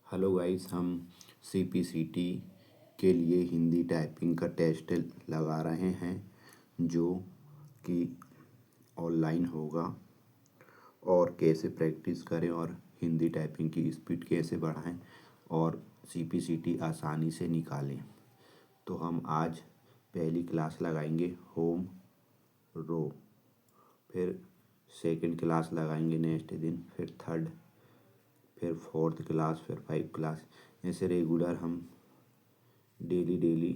Hello guys, हम CPCT के लिए हिंदी टाइपिंग का टेस्ट लगा रहे हैं जो कि ऑनलाइन होगा। और कैसे प्रैक्टिस करें और हिंदी टाइपिंग की स्पीड कैसे बढ़ाएं और सीपीसीटी आसानी से निकालें। तो हम आज पहली क्लास लगाएंगे होम रो, फिर सेकंड क्लास लगाएंगे नेक्स्ट दिन, फिर थर्ड, फिर फोर्थ क्लास, फिर 5 क्लास। ऐसे रेगुलर हम डेली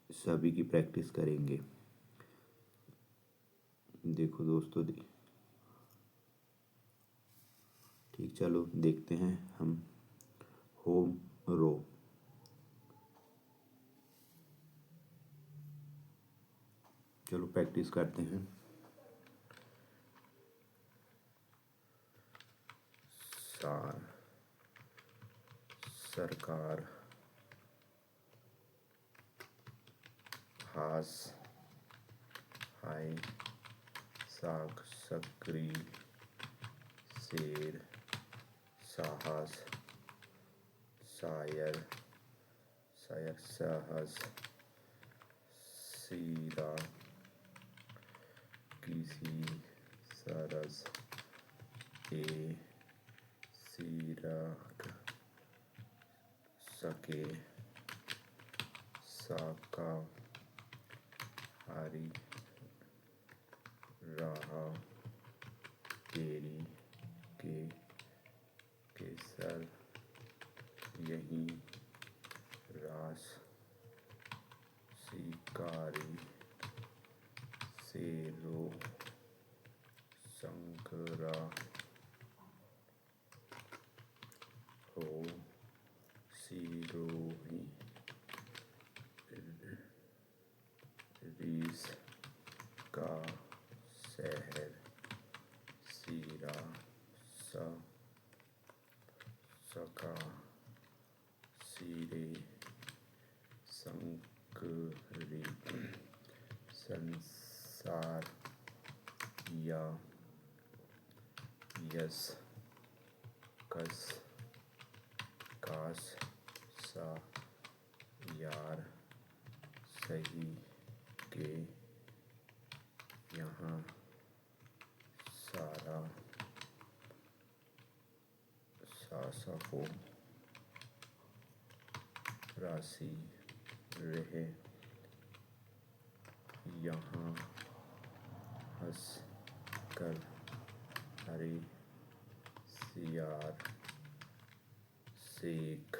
सभी की प्रैक्टिस करेंगे। देखो दोस्तों, ठीक, चलो देखते हैं हम होम रो। चलो प्रैक्टिस करते हैं। सार, सरकार, हास, हाय, साख, सक्री, शेर, साहस, शायर, शायर, सहस, सीरा, किसी, सरस, ए, सीरक, सके, साका, हारी, रहा, तेरी, के, केसर, यही, रास, शिकारी, शेरो, शंकरा, हो, सिरोही, रीस, का, शहर, सीरा, सका, सीरे, संकरी, संसार, या, यस, कस, कास, सा, यार, सही, के, यहाँ, सारा, शासकों, राशि, रहे, यहाँ, हंस कर, हरे, सियार, सेख,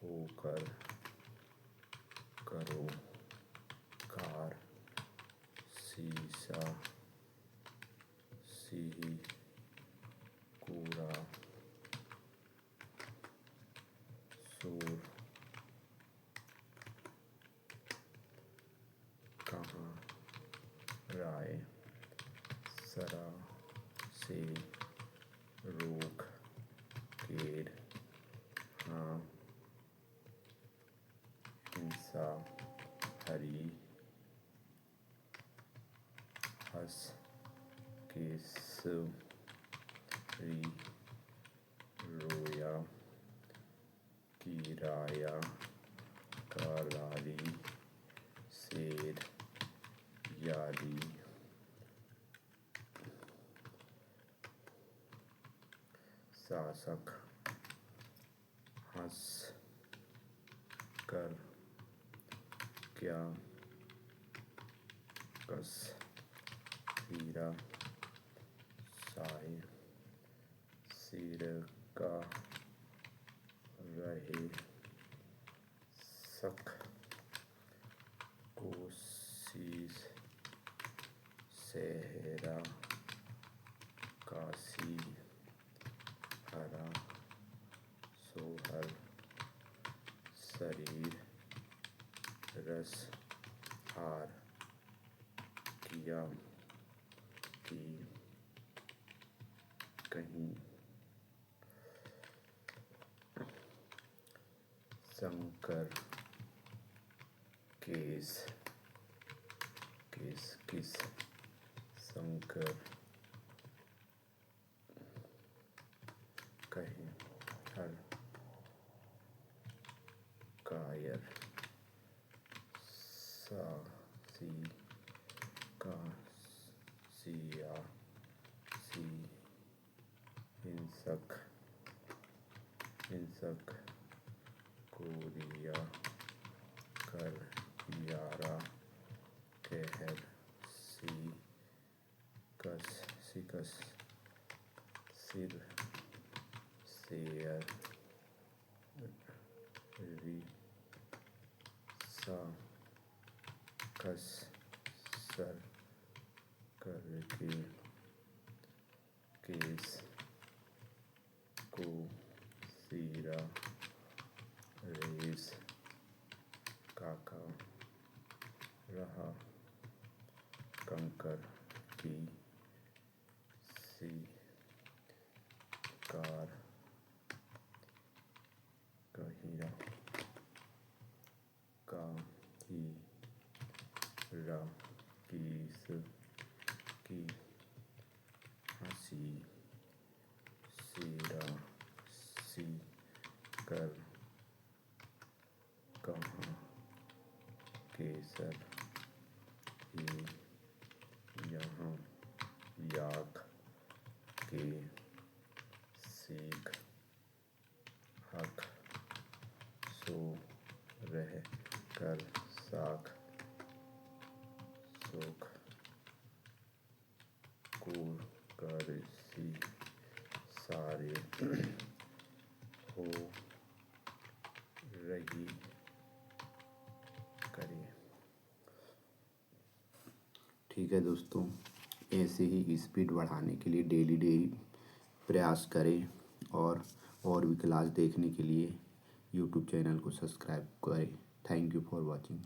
होकर, करो, कार, शीशा, सिही, कूड़ा, सूर, कहाँ, राय, सरा, से, रोक, केर, हाँ, हिंसा, हरी, हस, केसरी, रोया, किराया, कालाली, शेर, यारी, शासक, हंस कर, क्या, कस, हीरा, साय, सिर का, रहे, सख, कोशिश, सेहरा, काशी, हरा, सोहर, शरीर, रस, हार, किया, की, कहीं, शंकर, केस, केस, किस, शंकर, कहीं, हिंसक कोरिया कर यारा कहर सिकस सिर शेयर सा कस सर करके केस को सीरा रेस काका रहा कंकर की कार कहिरा किस की हंसी सीरा सी कर कहाँ केसर ही यहाँ याक के सीख हक सो रह कर साख सुख कूर कर सी सारे हो रही करें। ठीक है दोस्तों, ऐसे ही स्पीड बढ़ाने के लिए डेली प्रयास करें और भी क्लास देखने के लिए यूट्यूब चैनल को सब्सक्राइब करें। Thank you for watching.